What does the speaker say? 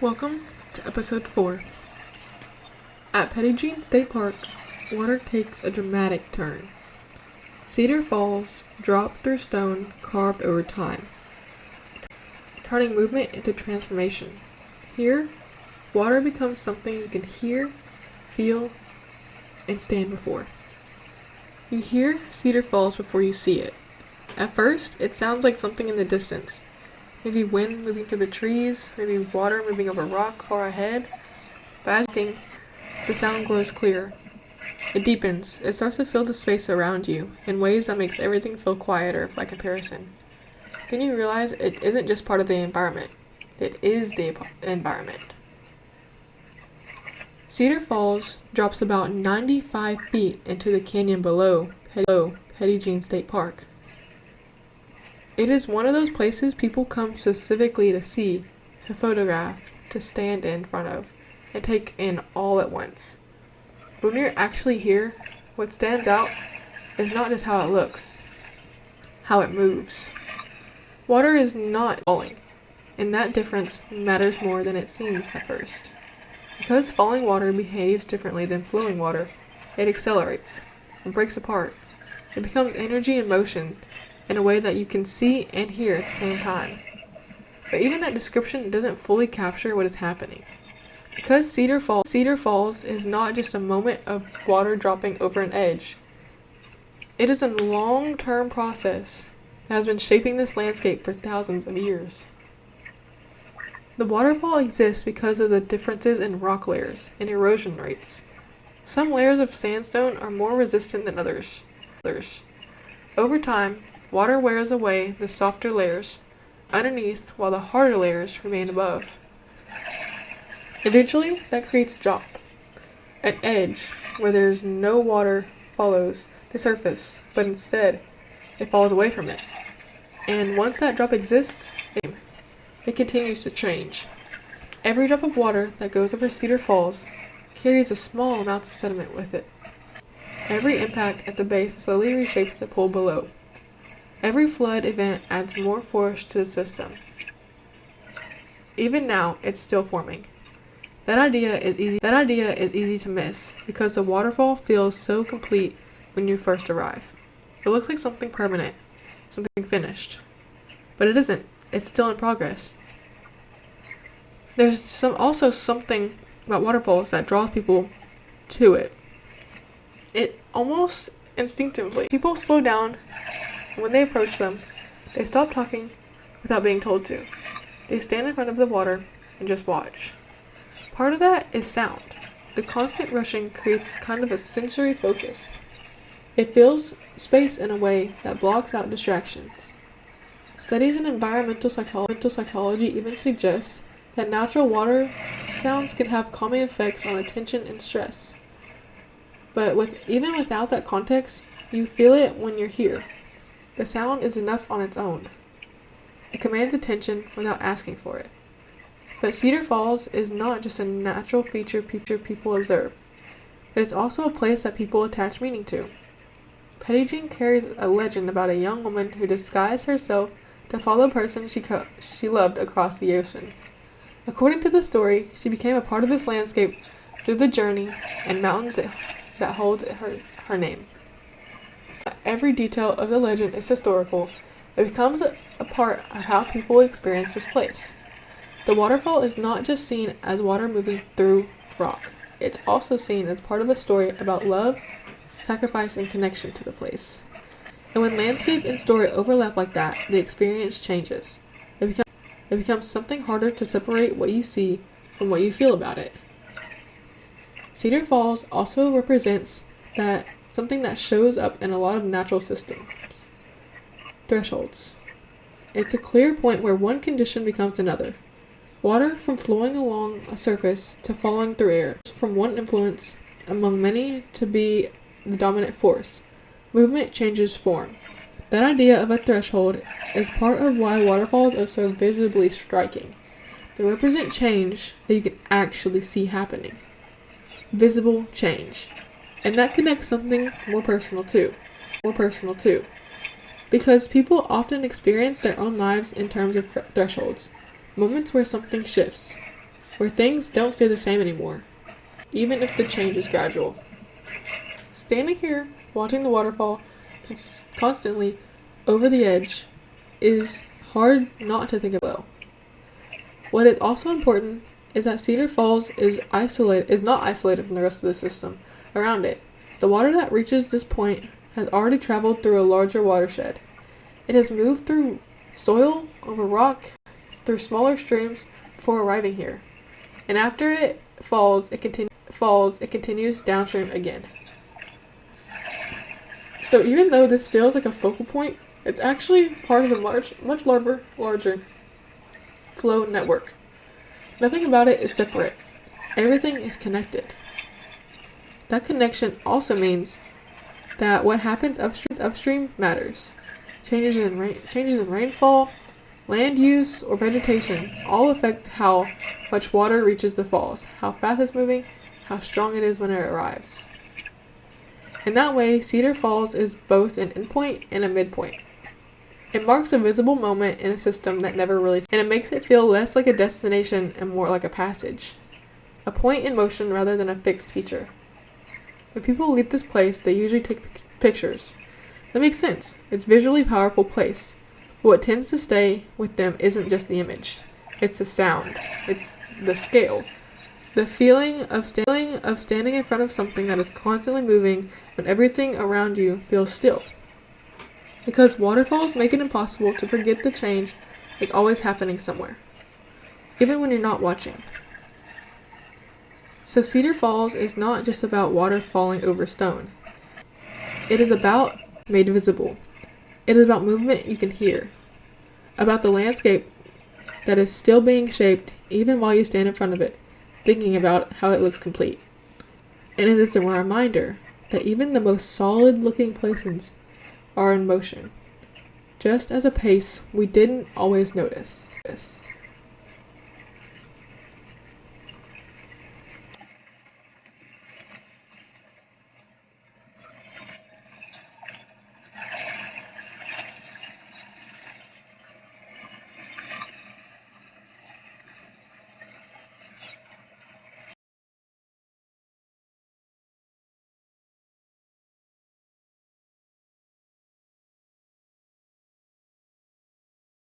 Welcome to episode 4. At Petit Jean State Park, water takes a dramatic turn. Cedar Falls drop through stone carved over time, turning movement into transformation. Here, water becomes something you can hear, feel, and stand before. You hear Cedar Falls before you see it. At first, it sounds like something in the distance. Maybe wind moving through the trees, maybe water moving over rock far ahead. But as you're looking, the sound grows clearer. It deepens. It starts to fill the space around you in ways that makes everything feel quieter by comparison. Then you realize it isn't just part of the environment. It is the environment. Cedar Falls drops about 95 feet into the canyon below Petit Jean State Park. It is one of those places people come specifically to see, to photograph, to stand in front of, and take in all at once. But when you're actually here, what stands out is not just how it looks, how it moves. Water is not falling, and that difference matters more than it seems at first. Because falling water behaves differently than flowing water, it accelerates, it breaks apart, it becomes energy in motion, in a way that you can see and hear at the same time. But even that description doesn't fully capture what is happening. Because Cedar Falls is not just a moment of water dropping over an edge. It is a long-term process that has been shaping this landscape for thousands of years. The waterfall exists because of the differences in rock layers and erosion rates. Some layers of sandstone are more resistant than others. Over time, water wears away the softer layers underneath while the harder layers remain above. Eventually, that creates a drop, an edge where there's no water follows the surface, but instead it falls away from it. And once that drop exists, it continues to change. Every drop of water that goes over Cedar Falls carries a small amount of sediment with it. Every impact at the base slowly reshapes the pool below. Every flood event adds more force to the system. Even now, it's still forming. That idea is easy to miss because the waterfall feels so complete when you first arrive. It looks like something permanent, something finished. But it isn't. It's still in progress. There's also something about waterfalls that draws people to it. It almost instinctively. People slow down. When they approach them, they stop talking without being told to. They stand in front of the water and just watch. Part of that is sound. The constant rushing creates kind of a sensory focus. It fills space in a way that blocks out distractions. Studies in environmental psychology even suggest that natural water sounds can have calming effects on attention and stress. But even without that context, you feel it when you're here. The sound is enough on its own. It commands attention without asking for it. But Cedar Falls is not just a natural feature people observe, but it's also a place that people attach meaning to. Petit Jean carries a legend about a young woman who disguised herself to follow a person she loved across the ocean. According to the story, she became a part of this landscape through the journey and mountains that hold her name. Every detail of the legend is historical. It becomes a part of how people experience this place. The waterfall is not just seen as water moving through rock. It's also seen as part of a story about love, sacrifice, and connection to the place. And when landscape and story overlap like that, the experience changes. It becomes something harder to separate what you see from what you feel about it. Cedar Falls also represents something that shows up in a lot of natural systems. Thresholds. It's a clear point where one condition becomes another. Water from flowing along a surface to falling through air, from one influence among many to be the dominant force. Movement changes form. That idea of a threshold is part of why waterfalls are so visibly striking. They represent change that you can actually see happening. Visible change. And that connects something more personal too. Because people often experience their own lives in terms of thresholds, moments where something shifts. where things don't stay the same anymore, even if the change is gradual. Standing here, watching the waterfall constantly over the edge, is hard not to think of well. What is also important is that Cedar Falls is not isolated from the rest of the system around it. The water that reaches this point has already traveled through a larger watershed. It has moved through soil, over rock, through smaller streams before arriving here. And after it falls, it continues downstream again. So even though this feels like a focal point, it's actually part of a much larger flow network. Nothing about it is separate. Everything is connected. That connection also means that what happens upstream matters. Changes in rainfall, land use, or vegetation all affect how much water reaches the falls, how fast it's moving, how strong it is when it arrives. In that way, Cedar Falls is both an endpoint and a midpoint. It marks a visible moment in a system that never really, and it makes it feel less like a destination and more like a passage, a point in motion rather than a fixed feature. When people leave this place, they usually take pictures. That makes sense. It's a visually powerful place. But what tends to stay with them isn't just the image. It's the sound. It's the scale. The feeling of standing in front of something that is constantly moving when everything around you feels still. Because waterfalls make it impossible to forget the change is always happening somewhere, even when you're not watching. So Cedar Falls is not just about water falling over stone. It is about made visible. It is about movement you can hear, about the landscape that is still being shaped even while you stand in front of it, thinking about how it looks complete. And it is a reminder that even the most solid-looking places are in motion, just at a pace we didn't always notice.